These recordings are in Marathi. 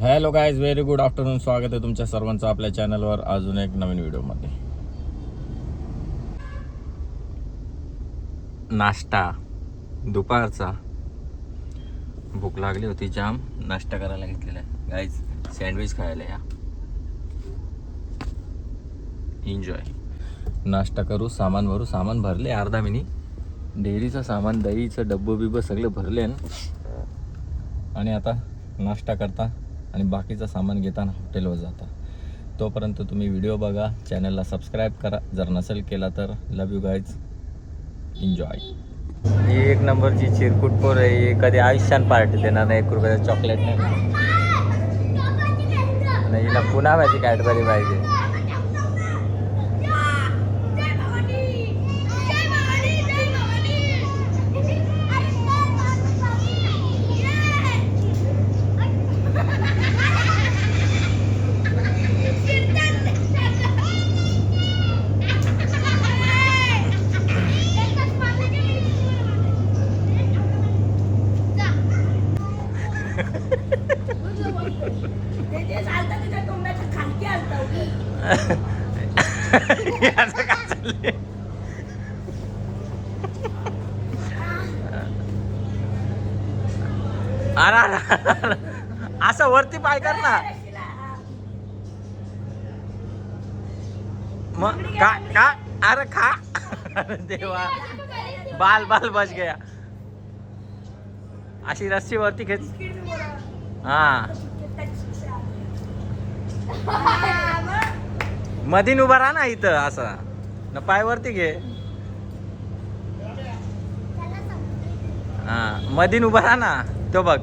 Hello guys, very good afternoon. स्वागत आहे तुमच्या सर्वांचं आपल्या चॅनलवर अजून एक नवीन व्हिडिओमध्ये. नाश्ता दुपारचा, भूक लागली होती जाम, नाश्ता करायला घेतलेला आहे गाईज. सँडविच खायला या, एन्जॉय. नाश्ता करू, सामान भरू. सामान भरले अर्धा मिनी, डेअरीचं सामान, दहीचं डब्बं बिब्बं सगळे भरले आणि आता नाश्ता करता आणि बाकीचं सामान घेताना हॉटेलवर जाता. तोपर्यंत तुम्ही व्हिडिओ बघा, चॅनलला सबस्क्राईब करा जर नसेल केला तर. लव यू गाईज, एन्जॉय. ही एक नंबरची चिरकुट पोर आहे. कधी आयुष्यान पार्टी देणार नाही, 1 रुपयाचं चॉकलेट नाही. हिला पुन्हा माझी कॅडबरी पाहिजे. याचं काय चाललंय? अरे असं वरती पाय कर ना. मग का का अरे खा. अरे देवा, बाल बाल बच गया. अशी रस्सी वरती खेच. हा, मधीन उभा राहा ना इथं, असं न पाय वरती घे. हा, मधीन उभा राहा ना. तो बघ.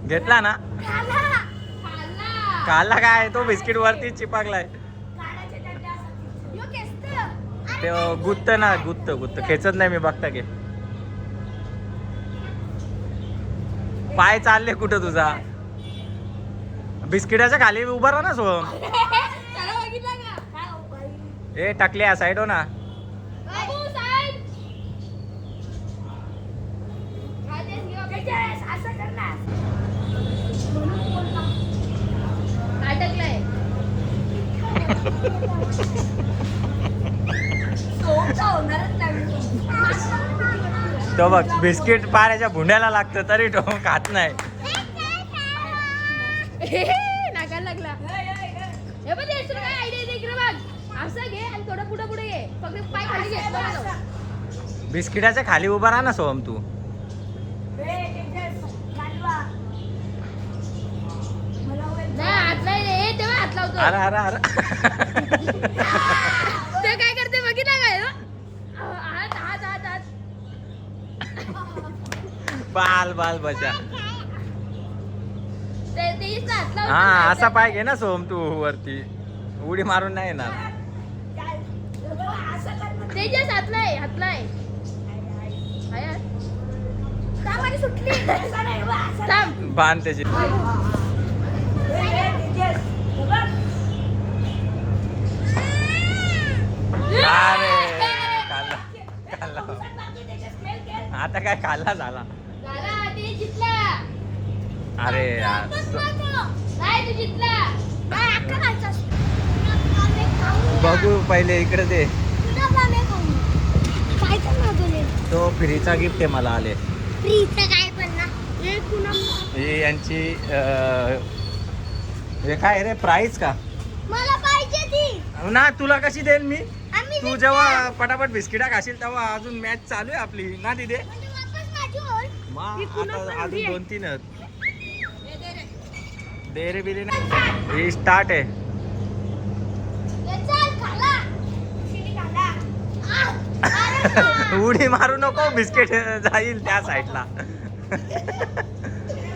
घेतला ना. खाल्ला काय? तो बिस्किट वरती चिपाकलाय. ते गुत्त ना, गुत्त गुत्त खेचत नाही मी, बघता घे. पाय चालले कुठं तुझा? बिस्किटाच्या खाली उभा राहा ना सोहम. ए टाकल्या साईड हो ना. तो बघ, बिस्किट पाण्याच्या भुंड्याला लागतं तरी तो खात नाही. नाकाला लागला. हे बघ, देश काय आयडिया दे इकडे बघ. असं घे आणि थोडं पुढे पुढे घे, फक्त पाय खाली घे. बिस्किटाच्या खाली उभा राहा ना सोहम तू. हात लावतो. अरे अरे अरे ते काय करते बघितलं काय? हात हात हात हात. बाल बाल बचा. हा, असा पाय घे ना सोहम तू वरती. उडी मारून नाही येणार. तेजस हातलाय हातलाय. बांध त्याची. आता काय खाल्ला झाला. अरे यार, बघू पहिले इकडे दे. तो फ्रीचा गिफ्ट आहे मला आले. हे यांची हे काय रे, प्राईज का? मला पाहिजे ती ना, तुला कशी देईल मी? तू जेव्हा पटापट बिस्किटा खाशील तेव्हा. अजून मॅच चालू आहे आपली ना तिथे. आता अजून 2-3 दे रे बिले ना. हे स्टार्ट आहे. उडी मारू नको, बिस्किट जाईल त्या साईडला.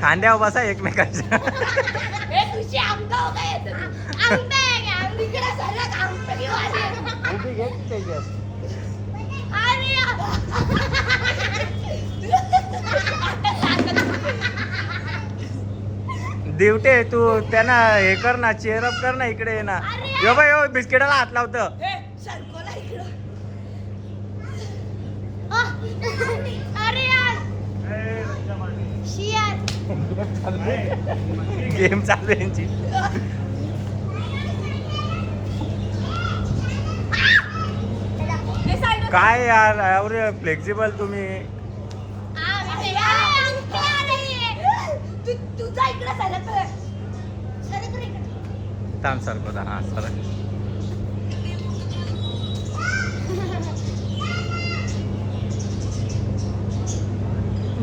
खांद्यावर बसा एकमेकांच्या. उभी घे तेजस. दिवटे तू त्यांना हे कर ना, चेअरअप कर ना, इकडे ये ना. यो बाय, यो बिस्किटाला हात लावतं. अरे यार शियार गेम चालू आहे यांची. काय यार एवढे फ्लेक्झिबल तुम्ही. तुझा इकडे सरक रे. थांब सरकवता. हा सर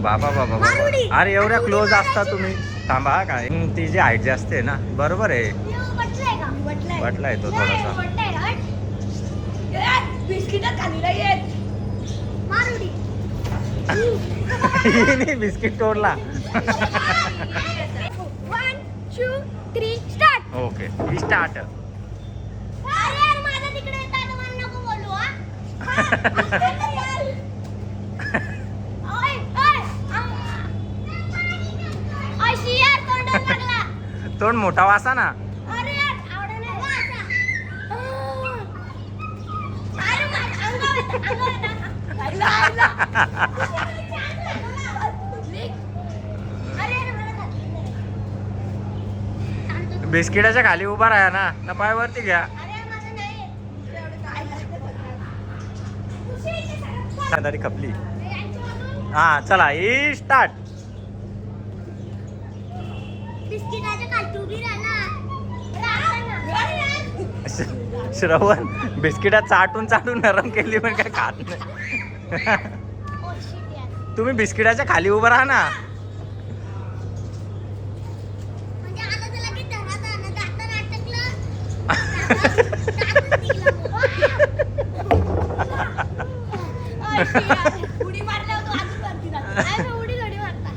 बाबा बाबा बाबा. मारुडी. अरे एवढ्या क्लोज असता तुम्ही. थांबा हा काय ती जी हाईट जास्त आहे ना. बरोबर आहे. वटलाय का वटलाय तो थोडासा. बिस्किट खालीला येत. मारुडी. हिने बिस्किट तोडला. 1 2 3 स्टार्ट. Okay start. अरे यार माझा तिकडे येतात मला नको बोलू हा. ओय ओय अशी यार तोंडात लागला. तोंड मोठा वासा ना. अरे यार आवडे नाही वाचा. अरे माझ्या अंगावर आईला आईला. अरे मला खात. बिस्किटाच्या खाली उभा राहा ना पाय वरती घ्या. अरे माझं नाही. तरी खपली. हा चला स्टार्ट. बिस्किटाच्या खाली उभी राहा. श्रवण बिस्किटात चाटून चाटून नरम केली पण काय खात नाही. तुम्ही बिस्किटाच्या खाली उभं राहा ना. म्हणजे आता त्याला की धरात आणलं दातार अटकलं. उडी मारल्यावर तू अजून वरती जातो. अरे उडी थोडी मारता.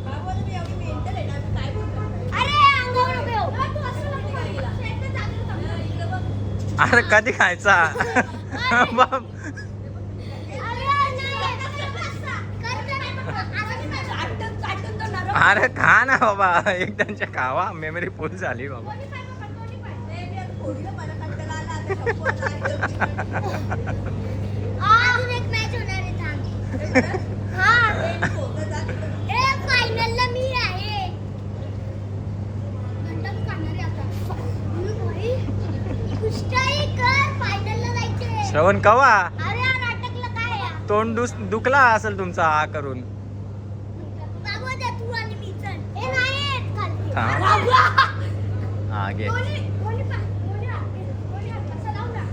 काय बोलतो मी एवढी मेंटल आहे ना. मी काय बोलतो. अरे अंगावर उभे हो. तू असं नको करायला. इकडे बघ. अरे कधी खायचा. बाप. अरे नाही. करते नाही पण आता मी करतो. चाटून चाटून तो नरम. अरे खा ना बाबा एकदांच्या खावा. मेमरी फुल झाली बाबा. कोणी काय बघा, कोणी काय. नाही, मी आता फोडलं, मला कंटाळा आला. आता शंभर आला. अजून एक मॅच होणार आहे थांब. हा ए फायनलला मी आहे. घंटा तू काढणार आहे आता. भाई कुस्ताही कर फायनलला जायचे. श्रवण कवा अरे यार अटकलं काय या. तोंड दुखला असेल तुमचा हा करून. बाबू दे तू आणि मी चल. ए नाही येत खालती. थांब. हा घे. कोणी कोणी कोणी असं लाव ना.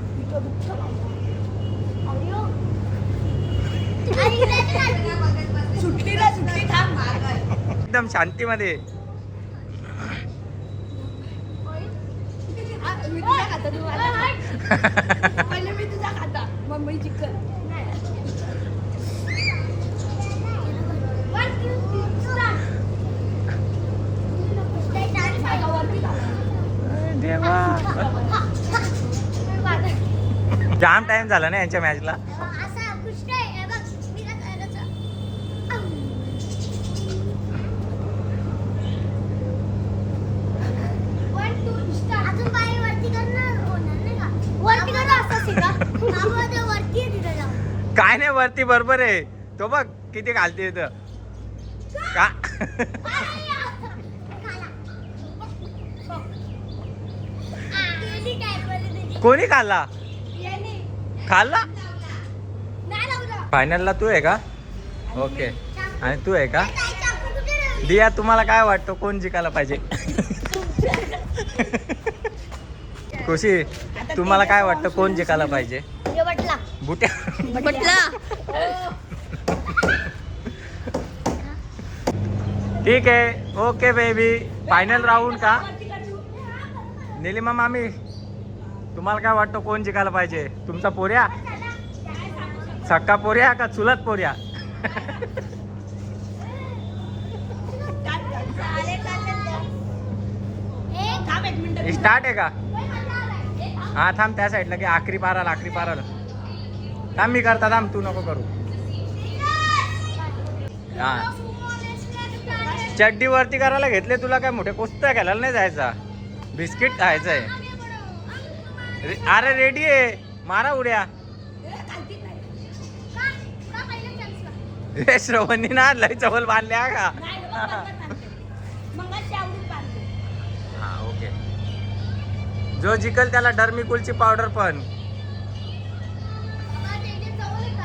अयो. अरे इकडे खालती. सुटलीला सुटली थांब. एकदम शांतीमध्ये. मी तुझा खाता तू मला. पहिले मी तुझा खाता mummy chicken. One, two, three, start. देवा जाम टाइम झाला ना यांच्या मॅचला. असा कुस्ता आहे हे बघ मी काय करायचं. One, two, start. अजून पाय वरती करणार होणार नाही का. वरती कर असं सीधा. बाबा ते वरती आहे तिथे जाऊ. काय नाही वरती बरोबर आहे. तो बघ किती घालते इथं का. कोणी खाल्ला खाल्ला. फायनलला तू आहे का. ओके आणि तू आहे का. दिया तुम्हाला काय वाटतं कोण जिंकायला पाहिजे. खुशी तुम्हाला काय वाटतं कोण जिंकायला पाहिजे. बुट्या. ठीक आहे ओके बेबी. फायनल राऊंड का निलिमा मामी तुम्हाला काय वाटतं कोण जिंकायला पाहिजे. तुमचा पोऱ्या सक्का पोऱ्या का चुलत पोऱ्या. थांब एक मिनिट. स्टार्ट आहे का. हा थांब त्या साईडला की आखरी पाराला थांब मी करता. थांब तू नको करू. हा चड्डी वरती करायला घेतले. तुला काय मोठे कुस्त्या घालायला नाही जायचा. बिस्किट खायचंय. अरे रेडी आहे मारा उड्या. हे श्रवणी ना लय चवल बांधल्या का हा ओके. जो जिकल त्याला डर्मिकूलची पावडर पण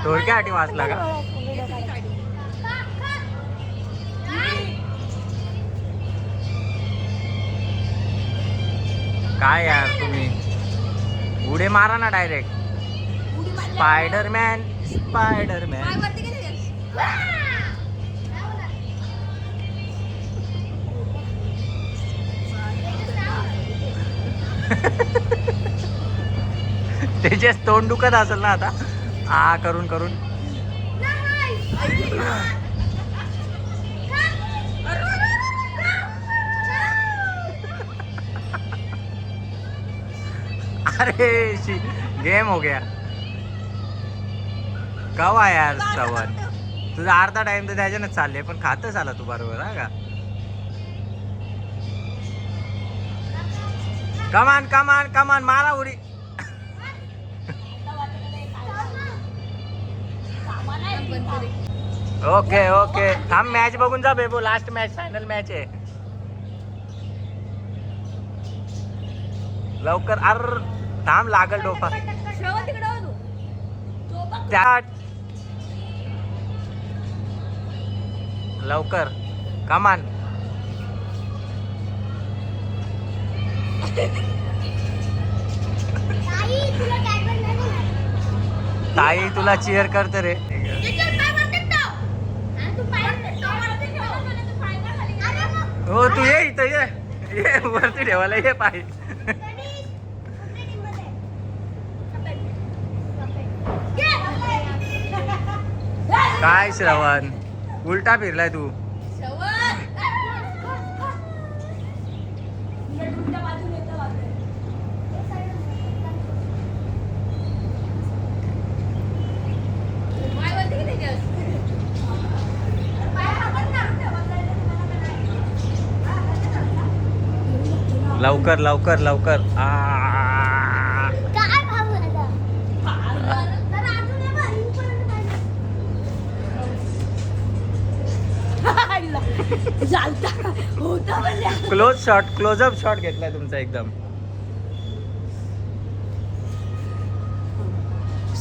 थोडक्यासाठी वाचला का. काय यार तुम्ही उडे मारा ना डायरेक्ट. Spiderman Spiderman. त्याचे तोंड दुखत असेल ना आता आ करून करून. अरे गेम हो गया. कवा यार श्रवण तुझा अर्धा टाइम तर त्याच्यानंच चालले पण खातच आला तू बरोबर हा का. कमान कमान कमान मारा उडी. ओके ओके थांब मॅच बघून जा बेबो. लास्ट मॅच फायनल मॅच आहे लवकर. अर थांब लागल डोफा त्या लवकर कमान. ताई तुला चीअर करते रे. हो तू ये इथं ये वरती ठेवायला ये पाय. काय श्रवण उलटा फिरलाय तू. लवकर लवकर लवकर. काय भाऊ क्लोज शॉट क्लोजअप शॉट घेतलाय तुमचा एकदम.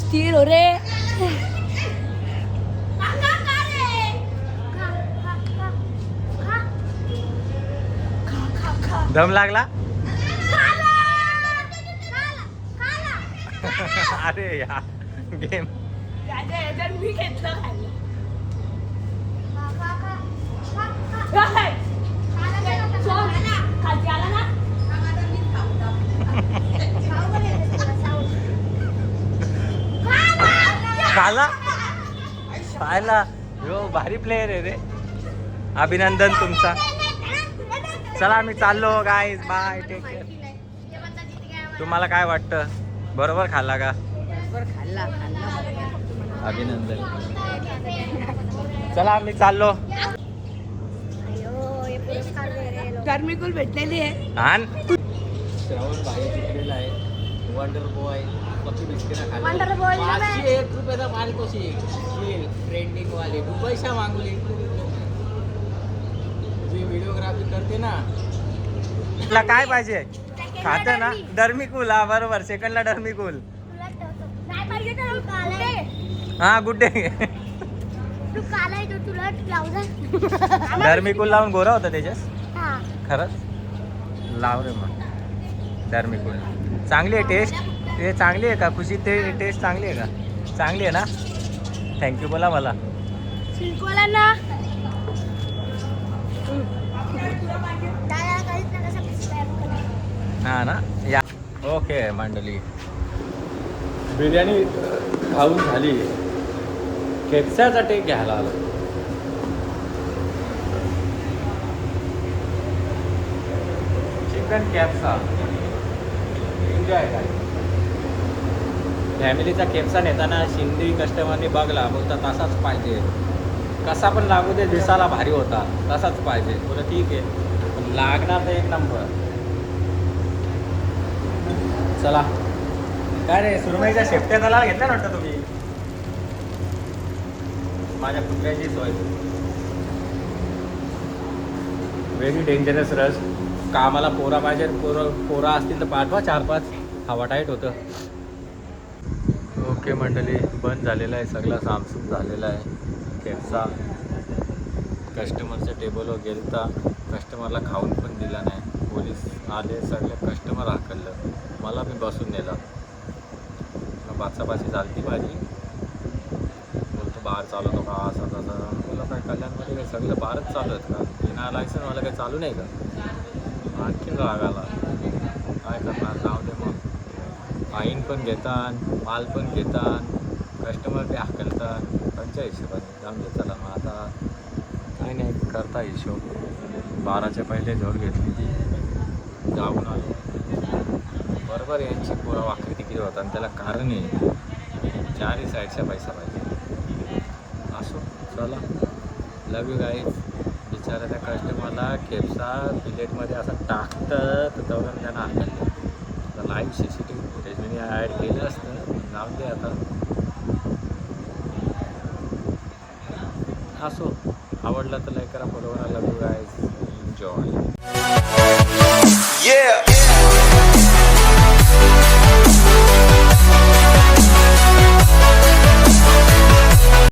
स्थिर हो रे. दम लागला. अरे यार गेम मी घेतलं खाला पाहिला. यो भारी प्लेयर आहे रे. अभिनंदन तुमचा. चला मी चाललो गाईज बाय टेक केअर. तुम्हाला काय वाटतं बरोबर खाल्ला का. अभिनंदन. चला मी चाललो. टर्मिकूल भेटलेली आहे. श्रावण भाई जिंकलेला आहे. वंडर बॉय वंडर बॉय 1 रुपयाचा माल कशी ट्रेंडिंग वाले दुबईशा मागुली जी व्हिडिओग्राफी करते ना. तुला काय पाहिजे खाते ना डर्मिकूल. हा बरोबर सेकंडला डर्मिकूल. हा गुड डे. डर्मिकूल लावून गोरा होता त्याच्यास खरंच. लाव रे मग डर्मिकूल. चांगली आहे टेस्ट. ते चांगली आहे का खुशी. ते टेस्ट चांगली आहे का. चांगली आहे ना. थँक्यू बोला मला. ना हा ना या. ओके मंडळी बिर्याणी खाऊन झाली. केप्साचा टेक घ्यायला आलो. चिकन कॅप्सा एन्जॉय काय. फॅमिलीचा केप्सा नेताना शिंदी कस्टमरने बघला बोलता तसाच पाहिजे. कसा पण लागू दे दिसाला भारी होता तसाच पाहिजे. बोला ठीक आहे लागणार तर 1 नंबर. चला काय रे सुरमईच्या शेपट्या त्याला घेतल्या ना वाटतं तुम्ही. माझ्या कुत्र्याची सोय. व्हेरी डेंजरस रस. कामाला पोरा पाहिजे, पोरा असतील तर पाठवा 4-5. हवा टाईट होतं. ओके मंडळी, बंद झालेलं आहे सगळं, सामसूम झालेलं आहे. केफचा कस्टमरच्या टेबलवर गेलता, कस्टमरला खाऊन पण दिला नाही. पोलीस आले, सगळे कस्टमर हाकललं, मला मी बसून नेलं. बाचाबाची चालती माझी. बोलतो बाहेर चालवतो का असं तसं. बोला काय कल्याणमध्ये काही सगळं बाहेरच चालू आहेत का? बिना लायसनवाला काही चालू नाही का? आणखीन रागाला काय करणार, जाऊ दे मग. फाईन पण घेतात, माल पण घेतात, कस्टमर ते हाकलतात. त्यांच्या हिशोबाने जाऊन दे. चला मग आता काही नाही, करता हिशोब. 12च्या पहिले झोड घेतली ती, जाऊन आलो. बरोबर यांची पुरा वाकडी तिकीट होता आणि त्याला कारण आहे, 4ही साईडचा पैसा पाहिजे. असो, चला. लव यू गाईज. बिचारा त्या कस्टमरला केपचा प्लेटमध्ये असं टाकतं तर तेवढं त्यांना हाकललं. तर लाईव्ह CCTV फुटेज मी ॲड केलं असतं, जाऊन दे आता. असो, आवडलं तर लाईक करा, फॉलो करा. लव यू गाईज. एन्जॉय.